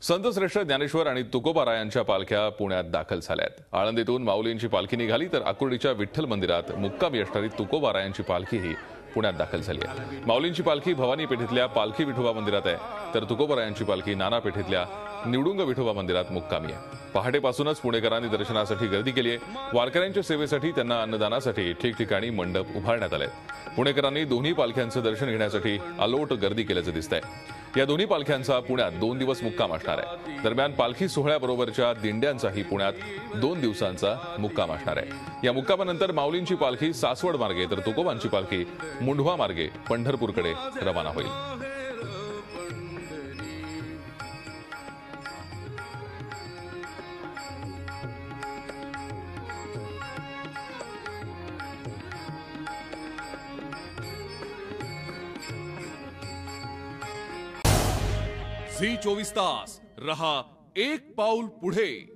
संतश्रेष्ठ ज्ञानेश्वर आणि तुकोबारायांच्या पालख्या पुण्यात दाखल झाल्यात। आळंदीतून माऊलींची पालखी निघाली तर आकुर्डीच्या विठ्ठल मंदिरात मुक्कामी असणारी तुकोबारायांची पालखीही पुण्यात दाखल झाली आहे। माऊलींची पालखी भवानी पेठेतल्या पालखी विठोबा मंदिरात आहे तर तुकोबारायांची पालखी नाना पेठेतल्या निवडुंग विठोबा मंदिरात मुक्कामी आहे। पहाटेपासूनच पुणेकरांनी दर्शनासाठी गर्दी केली आहे। वारकऱ्यांच्या सेवेसाठी त्यांना अन्नदानासाठी ठिकठिकाणी मंडप उभारण्यात आले। पुणेकरांनी दोन्ही पालख्यांचं दर्शन घेण्यासाठी अलोट गर्दी केल्याचं दिसतंय। या दोन्ही पालख्यांचा पुण्यात 2 दिवस मुक्काम असणार आहे। दरम्यान पालखी सोहळ्याबरोबरच्या दिंड्यांचाही पुण्यात 2 दिवसांचा मुक्काम असणार आहे। या मुक्कामानंतर माऊलींची पालखी सासवड मार्गे तर तुकोबांची पालखी मुंढवा मार्गे पंढरपूरकडे रवाना होईल। झी 24 तास रहा एक पाऊल पुढे।